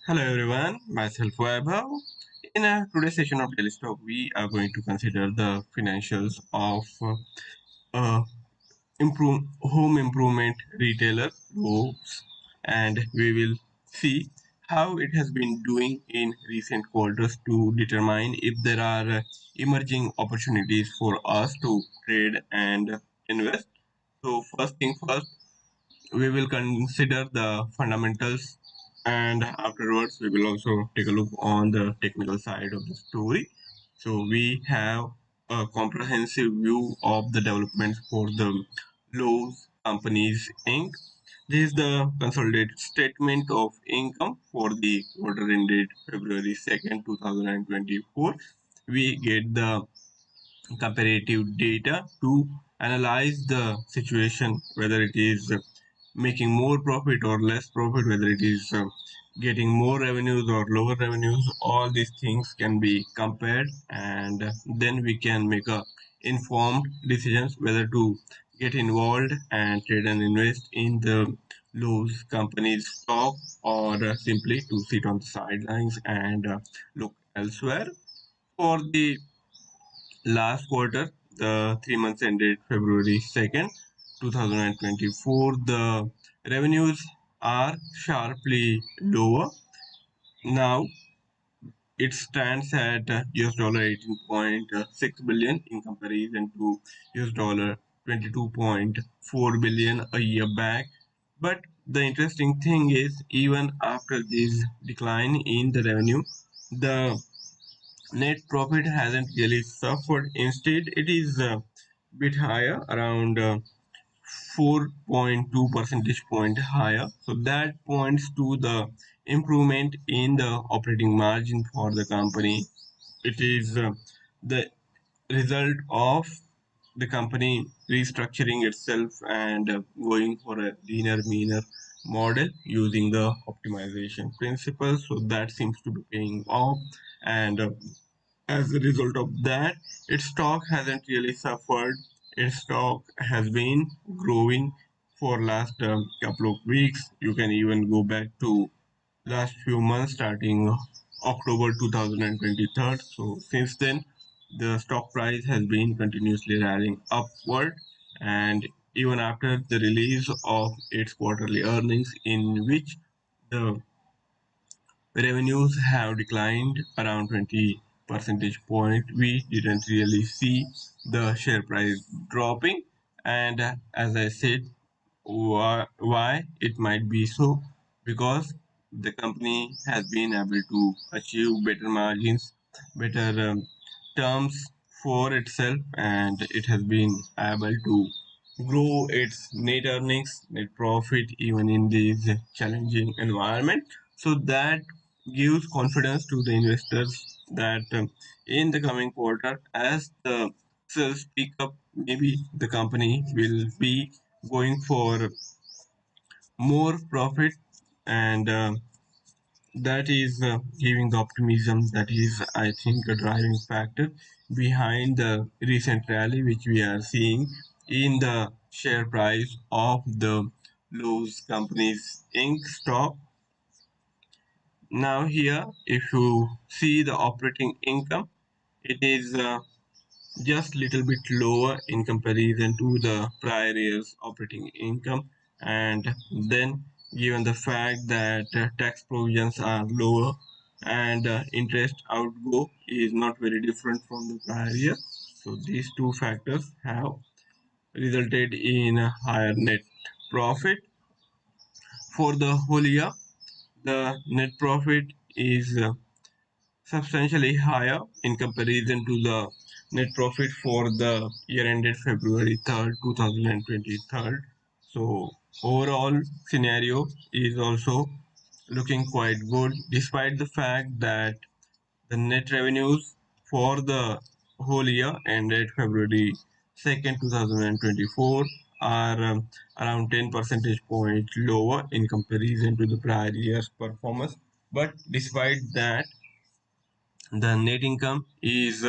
Hello everyone, myself Vaibhav. In today's session of Daily Stock, we are going to consider the financials of uh, home improvement retailer Lowe's, and we will see how it has been doing in recent quarters to determine if there are emerging opportunities for us to trade and invest. So first thing first, we will consider the fundamentals, and afterwards we will also take a look on the technical side of the story. So we have a comprehensive view of the developments for the Lowe's Companies Inc. This is the consolidated statement of income for the quarter ended February 2nd, 2024. We get the comparative data to analyze the situation, whether it is making more profit or less profit, whether it is getting more revenues or lower revenues. All these things can be compared, and then we can make a informed decisions whether to get involved and trade and invest in the Lowe's company's stock, or simply to sit on the sidelines and look elsewhere. For the last quarter, the 3 months ended February 2nd, 2024, the revenues are sharply lower. Now it stands at US dollar 18.6 billion in comparison to US dollar 22.4 billion a year back. But the interesting thing is, even after this decline in the revenue, the net profit hasn't really suffered. Instead, it is a bit higher, around 4.2 percentage point higher. So that points to the improvement in the operating margin for the company. It is the result of the company restructuring itself and going for a leaner, meaner model using the optimization principles. So that seems to be paying off, and as a result of that, its stock hasn't really suffered. Its stock has been growing for last couple of weeks. You can even go back to last few months, starting October 2023. So since then, the stock price has been continuously rallying upward, and even after the release of its quarterly earnings, in which the revenues have declined around 20 percentage point, we didn't really see the share price dropping. And as I said, why it might be so? Because the company has been able to achieve better margins, better terms for itself, and it has been able to grow its net earnings, net profit, even in this challenging environment. So that gives confidence to the investors that in the coming quarter, as the sales pick up, maybe the company will be going for more profit, and that is giving the optimism. That is, I think, a driving factor behind the recent rally which we are seeing in the share price of the Lowe's Companies Inc. stock. Now here, if you see the operating income, it is just little bit lower in comparison to the prior year's operating income, and then given the fact that tax provisions are lower, and interest outgo is not very different from the prior year, so these two factors have resulted in a higher net profit. For the whole year, the net profit is substantially higher in comparison to the net profit for the year ended February 3rd, 2023. So overall scenario is also looking quite good, despite the fact that the net revenues for the whole year ended February 2nd, 2024 are around 10 percentage points lower in comparison to the prior year's performance. But despite that, the net income is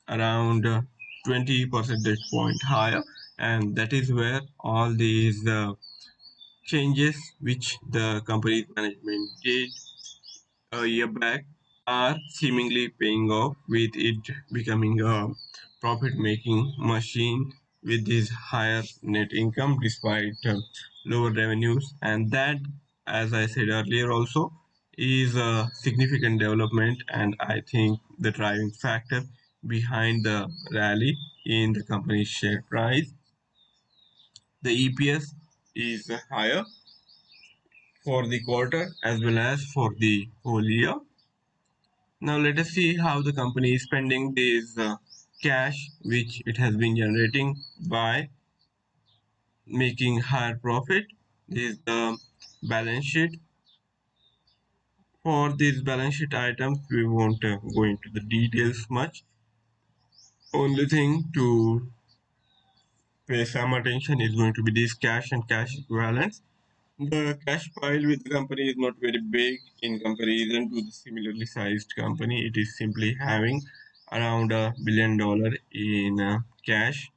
around 20 percentage point higher, and that is where all these changes which the company's management did a year back are seemingly paying off, with it becoming a profit making machine with this higher net income despite lower revenues. And that, as I said earlier, also is a significant development, and I think the driving factor behind the rally in the company's share price. The EPS is higher for the quarter as well as for the whole year. Now let us see how the company is spending this cash which it has been generating by making higher profit. This is the balance sheet. For these balance sheet items, we won't go into the details much. Only thing to pay some attention is going to be this cash and cash equivalents. The cash pile with the company is not very big in comparison to the similarly sized company. It is simply having around $1 billion in cash,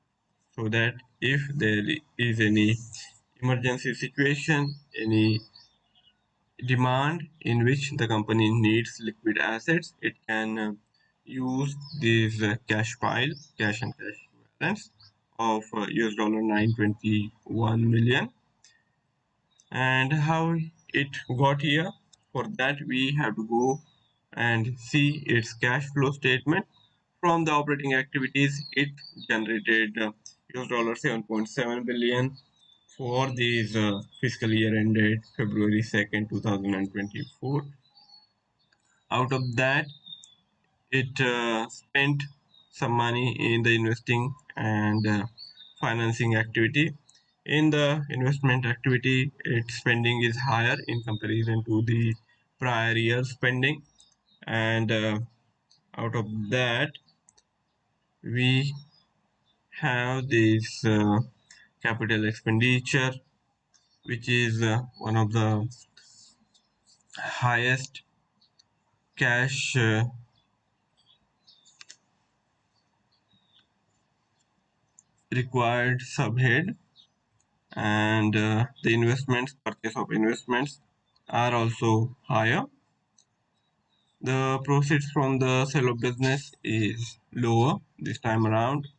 so that if there is any emergency situation, any demand in which the company needs liquid assets, it can use this cash pile, cash and cash equivalents of US dollar 921 million. And how it got here, for that we have to go and see its cash flow statement. From the operating activities, it generated US 7.7 billion for this fiscal year ended February 2nd, 2024. Out of that, it spent some money in the investing and financing activity. In the investment activity, its spending is higher in comparison to the prior year spending, and out of that, we have this capital expenditure, which is one of the highest cash required subhead, and the investments, purchase of investments are also higher. The proceeds from the sale of business is lower this time around.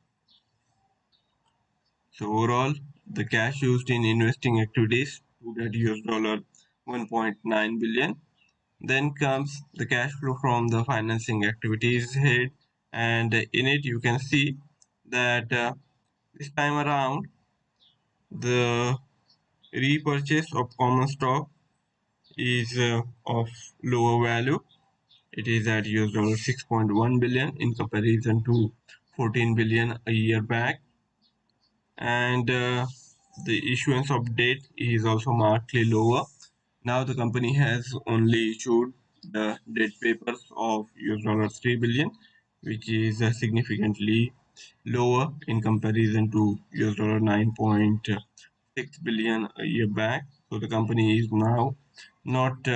So overall, the cash used in investing activities stood at US 1.9 billion. Then comes the cash flow from the financing activities head, and in it you can see that this time around the repurchase of common stock is of lower value. It is at US 6.1 billion in comparison to 14 billion a year back, and the issuance of debt is also markedly lower. Now the company has only issued the debt papers of US 3 billion, which is significantly lower in comparison to US 9.6 billion a year back. So the company is now not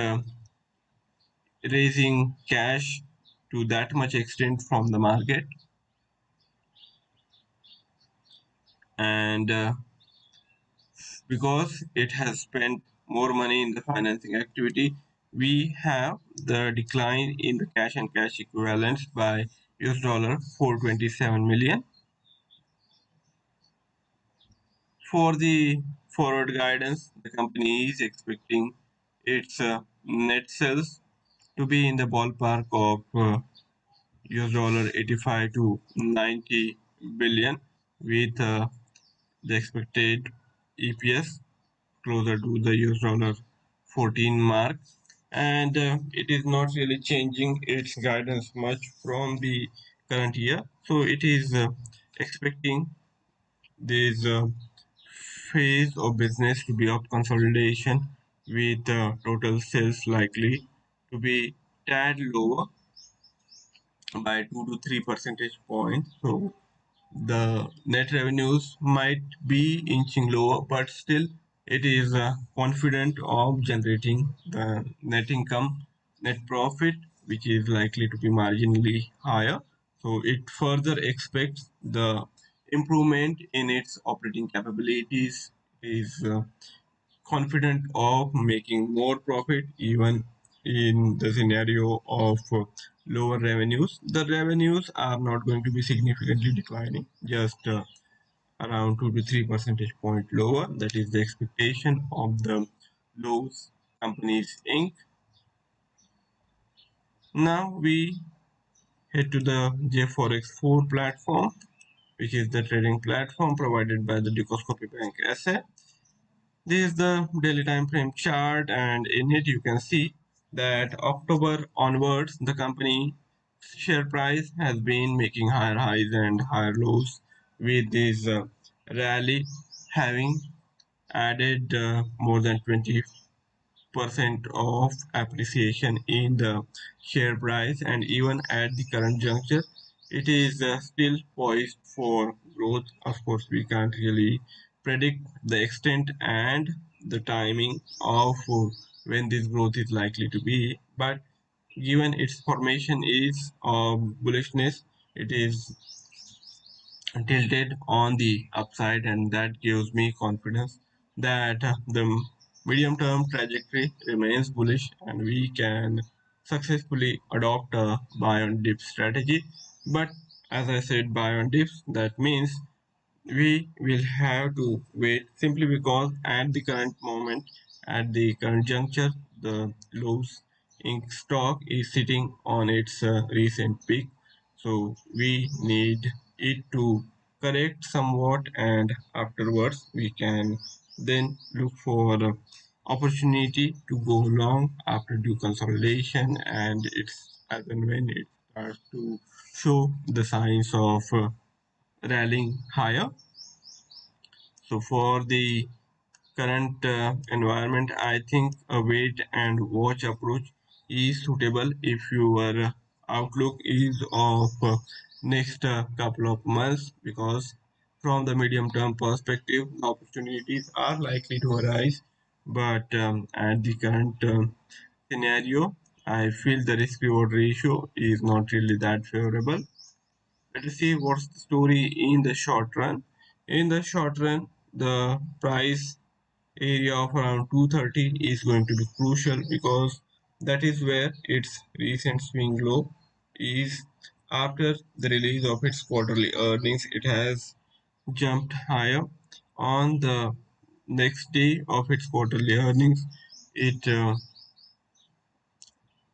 raising cash to that much extent from the market, and because it has spent more money in the financing activity, we have the decline in the cash and cash equivalents by US 427 million. For the forward guidance, the company is expecting its net sales to be in the ballpark of US 85 to 90 billion, with the expected EPS closer to the US 14 mark, and it is not really changing its guidance much from the current year. So it is expecting this phase of business to be of consolidation, with total sales likely to be tad lower by 2 to 3 percentage points. So the net revenues might be inching lower, but still it is confident of generating the net income, net profit, which is likely to be marginally higher. So it further expects the improvement in its operating capabilities, is confident of making more profit even in the scenario of lower revenues. The revenues are not going to be significantly declining, just around 2 to 3 percentage point lower. That is the expectation of the Lowe's Companies Inc. Now we head to the JForex 4 platform, which is the trading platform provided by the Dukascopy Bank SA. This is the daily time frame chart, and in it you can see that October onwards, the company share price has been making higher highs and higher lows, with this rally having added more than 20% of appreciation in the share price, and even at the current juncture it is still poised for growth. Of course, we can't really predict the extent and the timing of when this growth is likely to be, but given its formation is of bullishness, it is tilted on the upside, and that gives me confidence that the medium term trajectory remains bullish and we can successfully adopt a buy on dip strategy. But as I said, buy on dips, that means we will have to wait, simply because at the current moment, at the current juncture, the Lowe's Inc. stock is sitting on its recent peak. So we need it to correct somewhat, and afterwards we can then look for opportunity to go long after due consolidation, and it's as and when it starts to show the signs of rallying higher. So for the current environment, I think a wait and watch approach is suitable if your outlook is of next couple of months, because from the medium term perspective, opportunities are likely to arise. But at the current scenario, I feel the risk reward ratio is not really that favorable. Let us see what's the story in the short run. In the short run, the price area of around 230 is going to be crucial, because that is where its recent swing low is. After the release of its quarterly earnings, it has jumped higher. On the next day of its quarterly earnings, it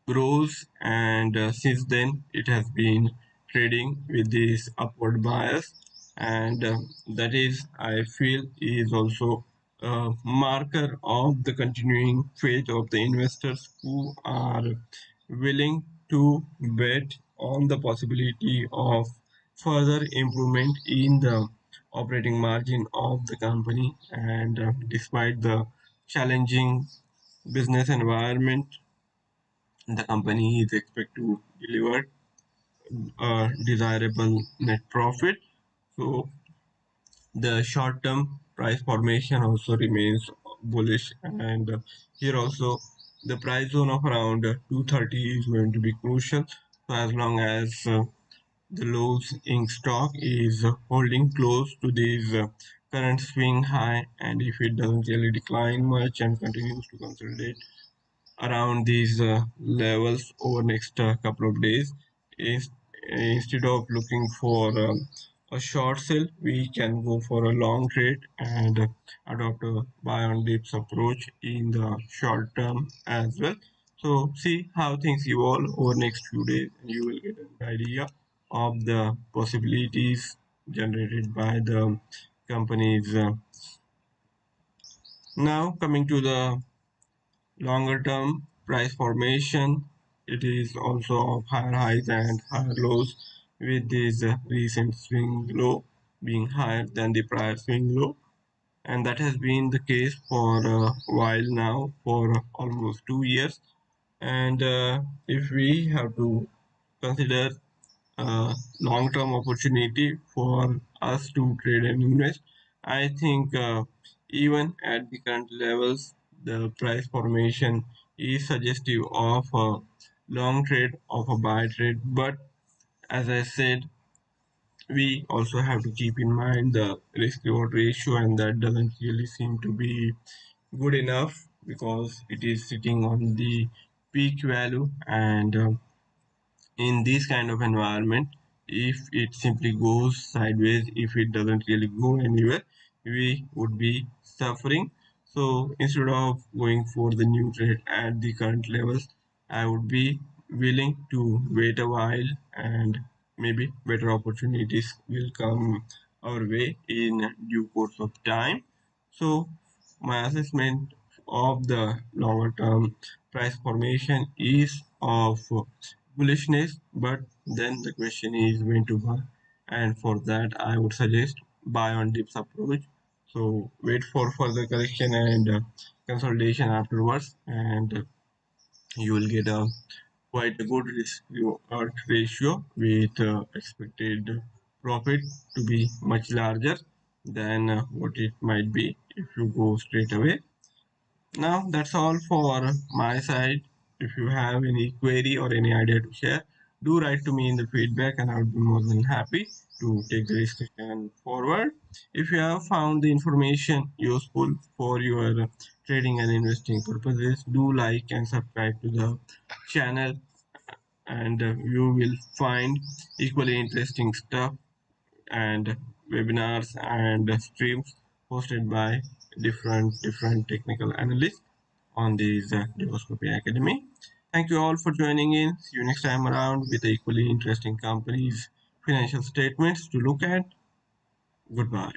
grows, and since then it has been trading with this upward bias, and that is, I feel, is also a marker of the continuing faith of the investors who are willing to bet on the possibility of further improvement in the operating margin of the company. And despite the challenging business environment, the company is expected to deliver a desirable net profit. So the short-term price formation also remains bullish, and here also the price zone of around 230 is going to be crucial. So as long as the Lowe's Inc. stock is holding close to this current swing high, and if it doesn't really decline much and continues to consolidate around these levels over next couple of days, is instead of looking for a short sell, we can go for a long trade and adopt a buy on dips approach in the short term as well. So see how things evolve over next few days, and you will get an idea of the possibilities generated by the companies. Now coming to the longer term price formation, it is also of higher highs and higher lows, with this recent swing low being higher than the prior swing low, and that has been the case for a while now, for almost 2 years. And if we have to consider a long-term opportunity for us to trade and invest, I think even at the current levels, the price formation is suggestive of a long trade, of a buy trade. But as I said, we also have to keep in mind the risk reward ratio, and that doesn't really seem to be good enough, because it is sitting on the peak value, and in this kind of environment, if it simply goes sideways, if it doesn't really go anywhere, we would be suffering. So instead of going for the new trade at the current levels, I would be willing to wait a while, and maybe better opportunities will come our way in due course of time. So my assessment of the longer term price formation is of bullishness, but then the question is when to buy, and for that I would suggest buy on dips approach. So wait for further correction and consolidation afterwards, and you will get a quite a good risk reward ratio with expected profit to be much larger than what it might be if you go straight away. Now that's all for my side. If you have any query or any idea to share, do write to me in the feedback and I would be more than happy to take the discussion forward. If you have found the information useful for your trading and investing purposes, do like and subscribe to the channel, and you will find equally interesting stuff and webinars and streams hosted by different technical analysts on this Dukascopy Academy. Thank you all for joining in. See you next time around with equally interesting companies' financial statements to look at. Goodbye.